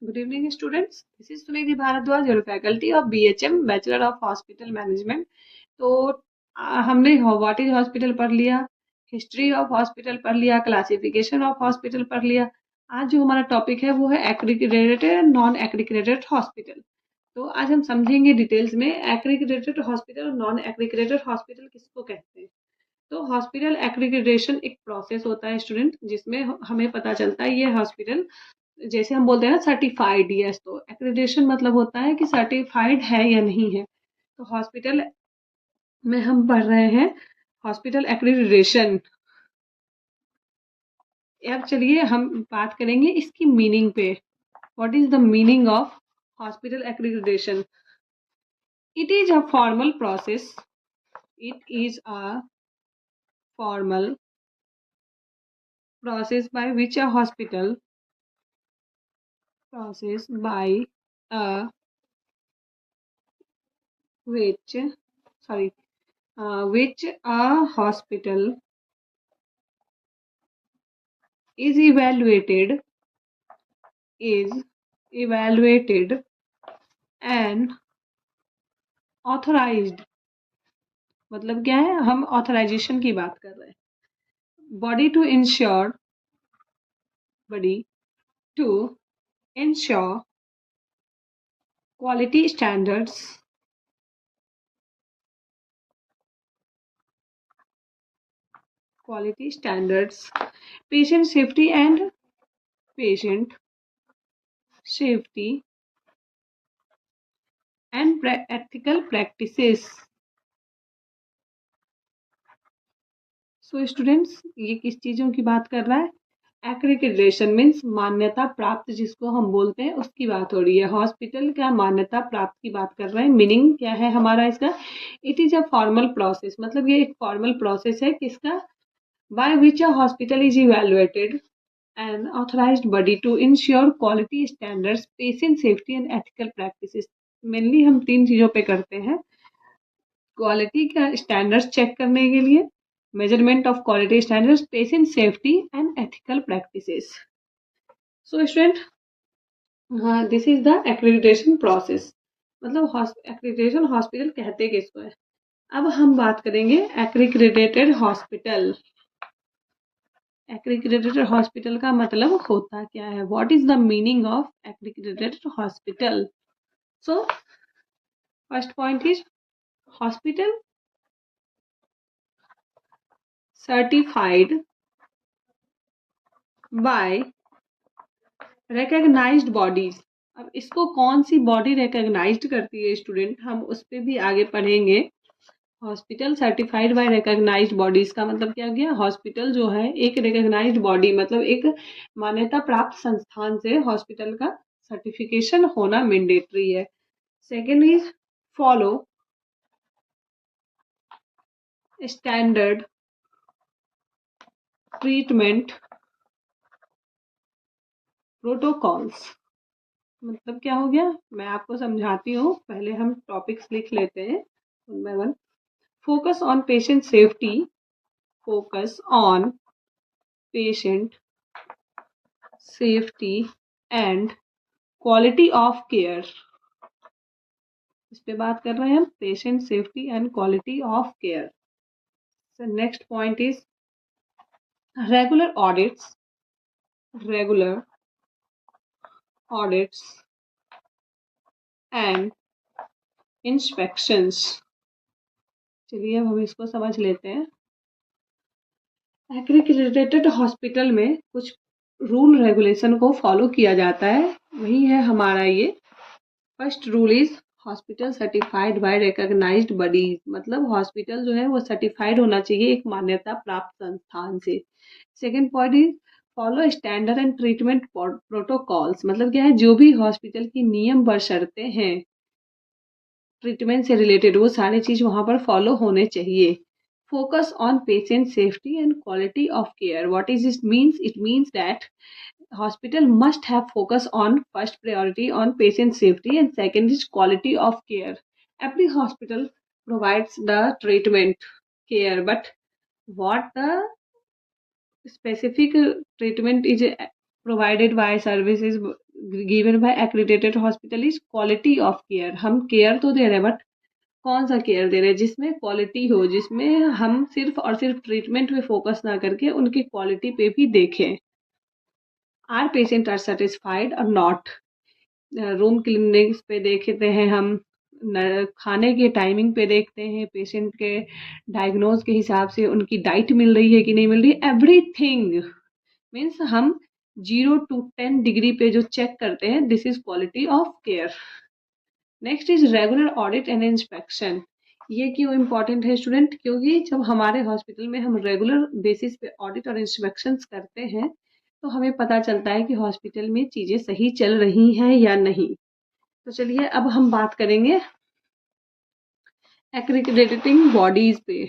Good evening, students. This is Sunidhi Bharadwaj, your faculty of BHM, Bachelor of Hospital Management. तो हमने what is hospital पढ़ लिया, history of hospital पढ़ लिया, classification of hospital पढ़ लिया। आज जो हमारा टॉपिक है वो है एक्रीक्रेडिटेड एंड नॉन एक्रीक्रेडिटेड हॉस्पिटल। तो आज हम समझेंगे डिटेल्स में एक्रीक्रेडिटेड हॉस्पिटल और नॉन एक्रीक्रेडिटेड हॉस्पिटल किसको कहते हैं। तो हॉस्पिटल एक्रीक्रेडिटेशन एक प्रोसेस होता है स्टूडेंट, जिसमें हमें पता चलता है ये हॉस्पिटल, जैसे हम बोलते हैं ना सर्टिफाइड, यस, तो एक्रेडिटेशन मतलब होता है कि सर्टिफाइड है या नहीं है। तो हॉस्पिटल में हम पढ़ रहे हैं हॉस्पिटल एक्रेडिटेशन। अब चलिए हम बात करेंगे इसकी मीनिंग पे। What is the meaning of hospital accreditation? It is a formal process, it is a formal process by which a hospital process by a which sorry which a hospital is evaluated and authorized। मतलब क्या है, हम authorisation की बात कर रहे हैं। Body to ensure quality standards, patient safety and patient safety and ethical practices। So students, ये किस चीजों की बात कर रहा है? एक्रेडिटेशन मीन्स मान्यता प्राप्त, जिसको हम बोलते हैं उसकी बात हो रही है। हॉस्पिटल का मान्यता प्राप्त की बात कर रहे हैं। मीनिंग क्या है हमारा इसका? It is a formal process, मतलब ये एक फॉर्मल प्रोसेस है किसका? By which a hospital is evaluated and authorised body to ensure quality standards, patient safety and ethical practices. Mainly हम 3 चीजों पे करते हैं। क्वालिटी का स्टैंडर्ड्स चेक करने के लिए, measurement of quality standards, patient safety and ethical practices. So student, this is the accreditation process. मतलब एक्रेडिटेशन हॉस्पिटल कहते किसको है? अब हम बात करेंगे एक्रीक्रेडिटेड हॉस्पिटल। एक्रीक्रेडिटेड हॉस्पिटल का मतलब होता क्या है? What is the meaning of accredited hospital? So first point is hospital certified by recognised bodies. अब इसको कौन सी बॉडी रिकॉग्नाइज्ड करती है स्टूडेंट, हम उस पर भी आगे पढ़ेंगे। Hospital certified by recognised bodies का मतलब क्या गया? हॉस्पिटल जो है एक रिकॉग्नाइज्ड बॉडी, मतलब एक मान्यता प्राप्त संस्थान से हॉस्पिटल का सर्टिफिकेशन होना मैंडेटरी है। Second is follow standard treatment protocols. मतलब क्या हो गया, मैं आपको समझाती हूँ, पहले हम टॉपिक्स लिख लेते हैं one by one. Focus on patient safety, focus on patient safety and quality of care. इस पे बात कर रहे हैं हम, patient safety and quality of care. Next point is regular audits, regular audits and inspections. चलिए अब हम इसको समझ लेते हैं। एक्रीक्रेडिटेड हॉस्पिटल में कुछ रूल रेगुलेशन को फॉलो किया जाता है, वही है हमारा ये। First rule is hospital certified by recognised bodies, मतलब हॉस्पिटल जो है वो सर्टिफाइड होना चाहिए एक मान्यता प्राप्त संस्थान से। Second point is follow standard and treatment protocols, मतलब क्या है, जो भी हॉस्पिटल की नियम व शर्तें हैं ट्रीटमेंट से रिलेटेड, वो सारी चीज वहां पर फॉलो होने चाहिए। Focus on patient safety and quality of care. What is this means? It means that hospital must have focus on first priority on patient safety and second is quality of care. Every hospital provides the treatment care, but what the specific treatment is provided by services, given by accredited hospital is quality of care. हम care तो दे रहे हैं but कौन सा care दे रहे हैं, जिसमें quality हो, जिसमें हम सिर्फ और सिर्फ ट्रीटमेंट पे फोकस ना करके उनकी क्वालिटी पे भी देखें। आर पेशेंट आर सेटिस्फाइड और नॉट। रूम क्लीनिंग्स पे देखते हैं हम, खाने के टाइमिंग पे देखते हैं, पेशेंट के डायग्नोज के हिसाब से उनकी डाइट मिल रही है कि नहीं मिल रही, एवरीथिंग मीन्स हम 0 to 10 डिग्री पे जो चेक करते हैं, this is quality of care. Next is regular audit and inspection. ये क्यों इंपॉर्टेंट है स्टूडेंट, क्योंकि जब हमारे हॉस्पिटल में हम रेगुलर बेसिस पे ऑडिट और इंस्पेक्शन करते हैं तो हमें पता चलता है कि हॉस्पिटल में चीजें सही चल रही हैं या नहीं। तो चलिए अब हम बात करेंगे एक्रेडिटेटिंग बॉडीज पे।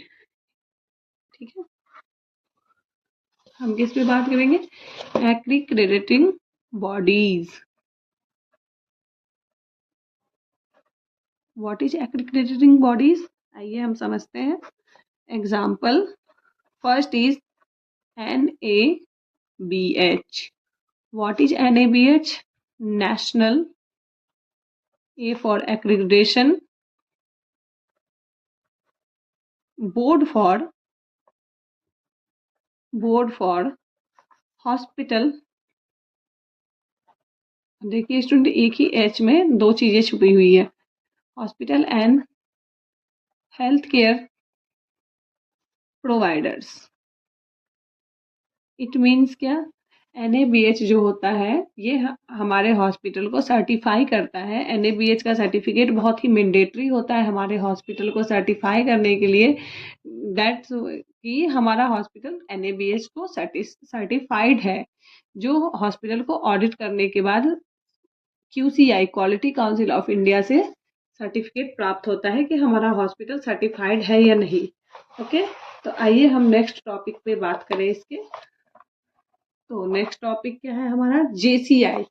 ठीक है, हम किस पे बात करेंगे, एक्रेडिटेटिंग बॉडीज। व्हाट इज एक्रेडिटेटिंग बॉडीज, आइए हम समझते हैं। Example, first is NABH। What is NABH, national, A for accreditation, board for hospital. देखिए स्टूडेंट, एक ही H में दो चीजें छुपी हुई है, hospital and health care providers. It means क्या, NABH जो होता है ये हमारे हॉस्पिटल को सर्टिफाई करता है। NABH का सर्टिफिकेट बहुत ही मैंडेटरी होता है हमारे हॉस्पिटल को सर्टिफाई करने के लिए, दैट्स कि हमारा हॉस्पिटल NABH को सर्टिफाइड है। जो हॉस्पिटल को ऑडिट करने के बाद QCI, quality council of India से सर्टिफिकेट प्राप्त होता है कि हमारा हॉस्पिटल सर्टिफाइड है या नहीं। ओके, तो आइए हम नेक्स्ट टॉपिक पे बात करें इसके। तो नेक्स्ट टॉपिक क्या है हमारा, JCI।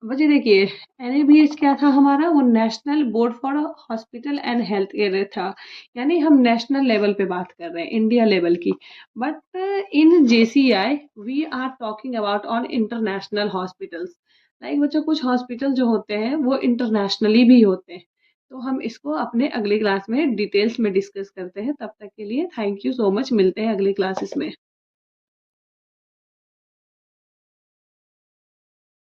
बच्चे देखिए, NABH क्या था हमारा, वो national board for hospital and health care था, यानी हम नेशनल लेवल पे बात कर रहे हैं, इंडिया लेवल की। But in JCI we are talking about on international hospitals. Like बच्चों, कुछ हॉस्पिटल जो होते हैं वो इंटरनेशनली भी होते हैं। तो हम इसको अपने अगली क्लास में डिटेल्स में डिस्कस करते हैं। तब तक के लिए थैंक यू सो मच, मिलते हैं अगली क्लासेस में।